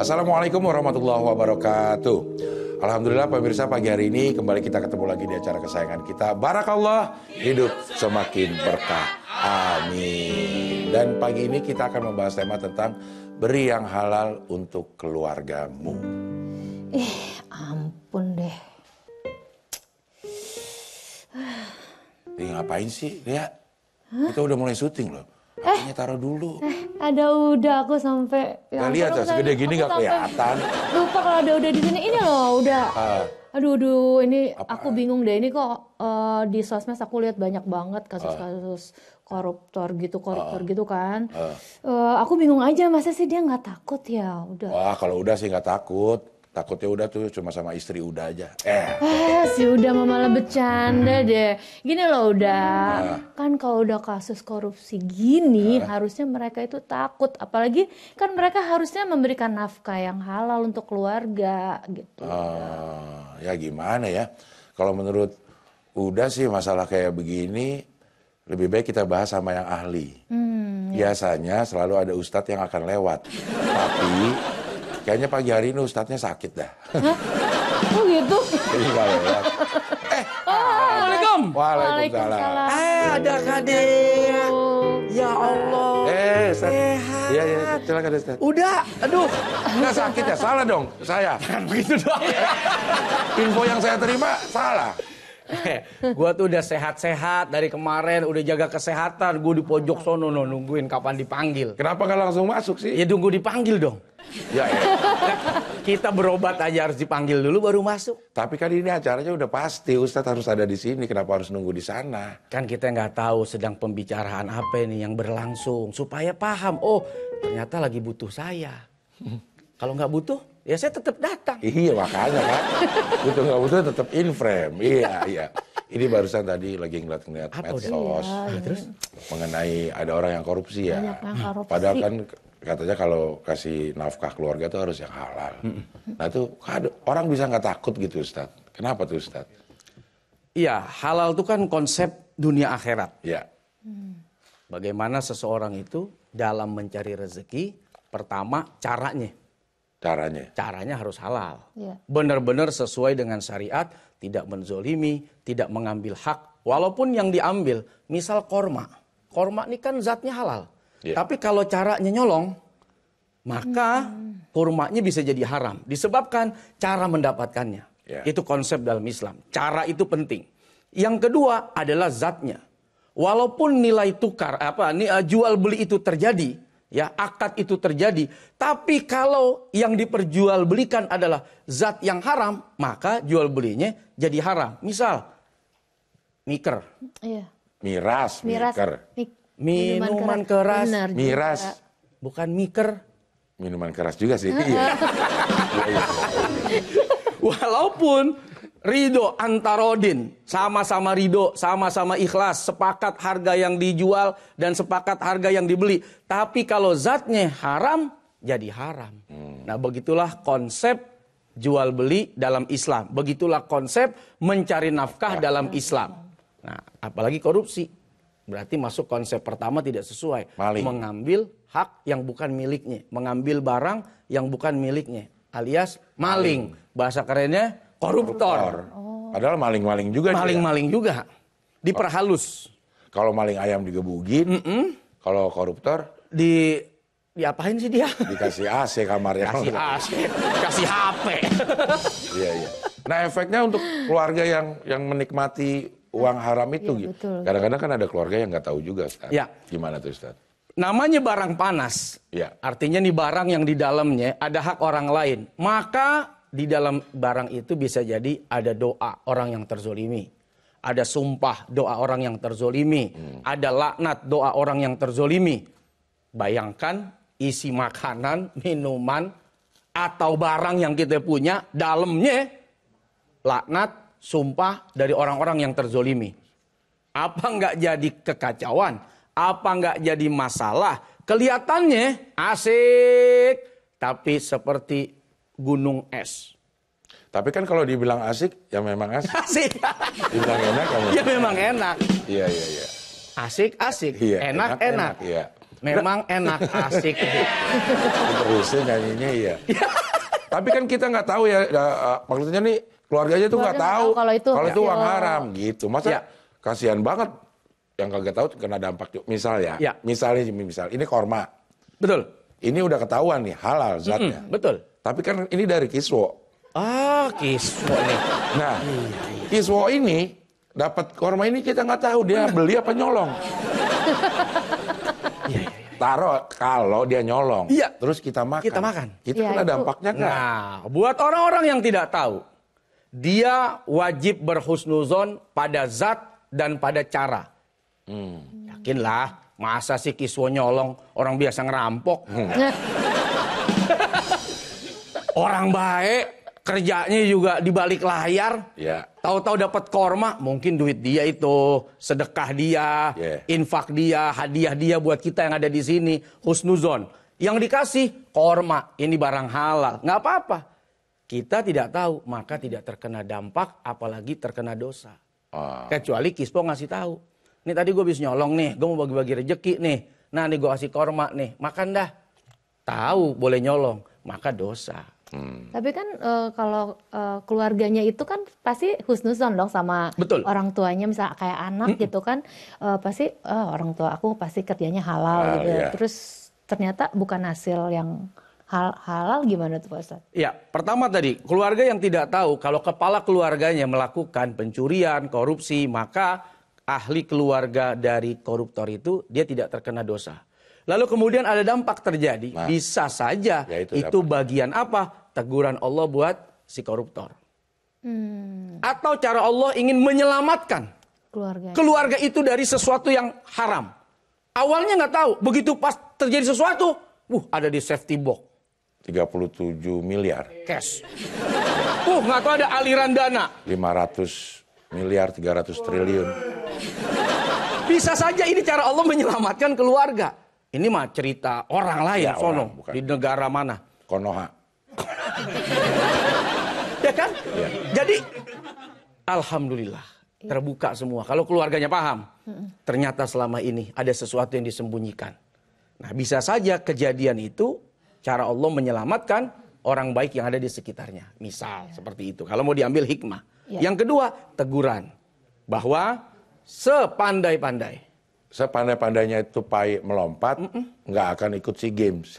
Assalamualaikum warahmatullahi wabarakatuh. Alhamdulillah pemirsa, pagi hari ini kembali kita ketemu lagi di acara kesayangan kita, Barakallah, hidup semakin berkah. Amin. Dan pagi ini kita akan membahas tema tentang beri yang halal untuk keluargamu. Ampun deh. Ngapain sih, Lia? Kita udah mulai syuting loh. Hatinya taruh dulu. Ada udah aku sampai. Gak lihat ya, segede gini gak kelihatan. Lupa kalau ada udah di sini. Ini loh udah. Aduh, ini aku bingung deh. Ini kok di sosmed aku lihat banyak banget kasus-kasus koruptor gitu kan. Aku bingung aja, masa sih dia nggak takut ya? Udah. Wah, kalau udah sih nggak takut. Takutnya udah tuh cuma sama istri udah aja. Si udah malah bercanda deh. Gini loh udah. Kan kalau udah kasus korupsi gini, harusnya mereka itu takut. Apalagi kan mereka harusnya memberikan nafkah yang halal untuk keluarga gitu. Ya gimana ya? Kalau menurut udah sih masalah kayak begini, lebih baik kita bahas sama yang ahli. Biasanya selalu ada ustadz yang akan lewat. Tapi kayaknya pagi hari ini ustadznya sakit dah. Hah? Oh gitu? Jadi nggak lewat. Assalamualaikum. Waalaikumsalam. Ada Kadir. Ya Allah. Ustadz. Iya, silakan Ustadz. Udah, aduh. Nggak sakit ya? Salah dong saya. Begitu dong. Info yang saya terima salah. Gua tuh udah sehat-sehat dari kemarin, udah jaga kesehatan. Gue di pojok sono nungguin kapan dipanggil. Kenapa nggak langsung masuk sih? Ya tunggu dipanggil dong. Ya. Kita berobat aja harus dipanggil dulu baru masuk. Tapi kan ini acaranya udah pasti Ustadz harus ada di sini. Kenapa harus nunggu di sana? Kan kita nggak tahu sedang pembicaraan apa ini yang berlangsung. Supaya paham, oh ternyata lagi butuh saya. Kalau nggak butuh, ya saya tetap datang. Iya makanya kan. Butuh nggak butuh tetap in frame. Iya. Ini barusan tadi lagi ngeliat medsos. Terus mengenai ada orang yang korupsi ya. Banyak yang korupsi. Padahal kan katanya kalau kasih nafkah keluarga itu harus yang halal. Nah itu orang bisa nggak takut gitu Ustadz. Kenapa tuh Ustadz? Iya, halal itu kan konsep dunia akhirat. Ya. Bagaimana seseorang itu dalam mencari rezeki, pertama caranya harus halal. Ya. Benar-benar sesuai dengan syariat, tidak menzolimi, tidak mengambil hak. Walaupun yang diambil, misal korma. Korma ini kan zatnya halal. Ya. Tapi kalau caranya nyolong, maka kurmanya bisa jadi haram. Disebabkan cara mendapatkannya. Ya. Itu konsep dalam Islam. Cara itu penting. Yang kedua adalah zatnya. Walaupun nilai tukar, jual beli itu terjadi, ya akad itu terjadi. Tapi kalau yang diperjualbelikan adalah zat yang haram, maka jual belinya jadi haram. Misal, miker. Iya. Miras. Minuman keras. Benar Miras. juga. Bukan miker. Minuman keras juga sih. Iya. Walaupun ridho antarodin, sama-sama ridho, sama-sama ikhlas, sepakat harga yang dijual dan sepakat harga yang dibeli. Tapi kalau zatnya haram, jadi haram. Nah begitulah konsep jual beli dalam Islam. Begitulah konsep mencari nafkah dalam Islam. Nah apalagi korupsi. Berarti masuk konsep pertama tidak sesuai. Maling. Mengambil hak yang bukan miliknya. Mengambil barang yang bukan miliknya. Alias maling. Bahasa kerennya koruptor. Padahal maling-maling juga. Maling-maling juga. Diperhalus. Kalau maling ayam digebugin. Kalau koruptor. Diapain sih dia? Dikasih AC kamarnya. Kasih AC. Kasih HP. Iya. Nah efeknya untuk keluarga yang menikmati uang haram itu Iya, gitu. betul. Kadang-kadang kan ada keluarga yang nggak tahu juga, Ustaz. Ya. Gimana tuh, Ustaz? Namanya barang panas. Ya. Artinya nih barang yang di dalamnya ada hak orang lain. Maka di dalam barang itu bisa jadi ada doa orang yang terzolimi. Ada sumpah doa orang yang terzolimi. Ada laknat doa orang yang terzolimi. Bayangkan isi makanan, minuman, atau barang yang kita punya dalamnya laknat, sumpah dari orang-orang yang terzolimi. Apa nggak jadi kekacauan? Apa nggak jadi masalah? Kelihatannya asik, tapi seperti gunung es. Tapi kan kalau dibilang asik, ya memang asik. Asik. Dibilang enak, Ya memang enak. Iya. Asik, Iya, enak. Iya. Memang enak, asik. Terusnya nyanyinya iya. Tapi kan kita nggak tahu ya, maksudnya nih keluarganya tuh nggak tahu kalau itu uang haram gitu. Masa kasihan banget yang kagak tahu kena dampak. Misal misalnya ini korma. Betul. Ini udah ketahuan nih halal zatnya. Betul. Tapi kan ini dari kiswo. Kiswo nih. Nah, kiswo ini dapat korma ini kita nggak tahu dia beli apa nyolong. Taruh kalau dia nyolong, terus kita makan. Kita kena dampaknya kan? Nah, buat orang-orang yang tidak tahu, dia wajib berhusnuzon pada zat dan pada cara. Yakinlah, masa sih kiswo nyolong orang biasa ngerampok. Orang baik. Kerjanya juga di balik layar, tahu-tahu dapat korma, mungkin duit dia itu, sedekah dia, infak dia, hadiah dia buat kita yang ada di sini, husnuzon. Yang dikasih korma, ini barang halal, nggak apa-apa. Kita tidak tahu, maka tidak terkena dampak, apalagi terkena dosa. Kecuali kispo ngasih tahu. Nih tadi gue habis nyolong nih, gue mau bagi-bagi rejeki nih. Nah nih gue kasih korma nih, makan dah. Tahu boleh nyolong, maka dosa. Tapi kan kalau keluarganya itu kan pasti husnuzon dong sama orang tuanya, misalnya kayak anak gitu kan, pasti orang tua aku pasti kerjanya halal gitu. Terus ternyata bukan hasil yang halal, gimana tuh Pak Ustadz? Ya, pertama tadi keluarga yang tidak tahu kalau kepala keluarganya melakukan pencurian, korupsi, maka ahli keluarga dari koruptor itu dia tidak terkena dosa. Lalu kemudian ada dampak terjadi, bisa saja itu bagian apa? Teguran Allah buat si koruptor. Atau cara Allah ingin menyelamatkan keluarga itu dari sesuatu yang haram. Awalnya nggak tahu, begitu pas terjadi sesuatu, ada di safety box. 37 miliar. Cash. Nggak tahu ada aliran dana. 500 miliar, 300 triliun. Bisa saja ini cara Allah menyelamatkan keluarga. Ini mah cerita orang lain, di negara mana? Konoha. Ya kan? Jadi alhamdulillah terbuka semua. Kalau keluarganya paham, ternyata selama ini ada sesuatu yang disembunyikan. Nah, bisa saja kejadian itu cara Allah menyelamatkan orang baik yang ada di sekitarnya. Misal seperti itu. Kalau mau diambil hikmah. Yang kedua, teguran bahwa sepandai-pandainya itu pai melompat, nggak akan ikut SEA Games.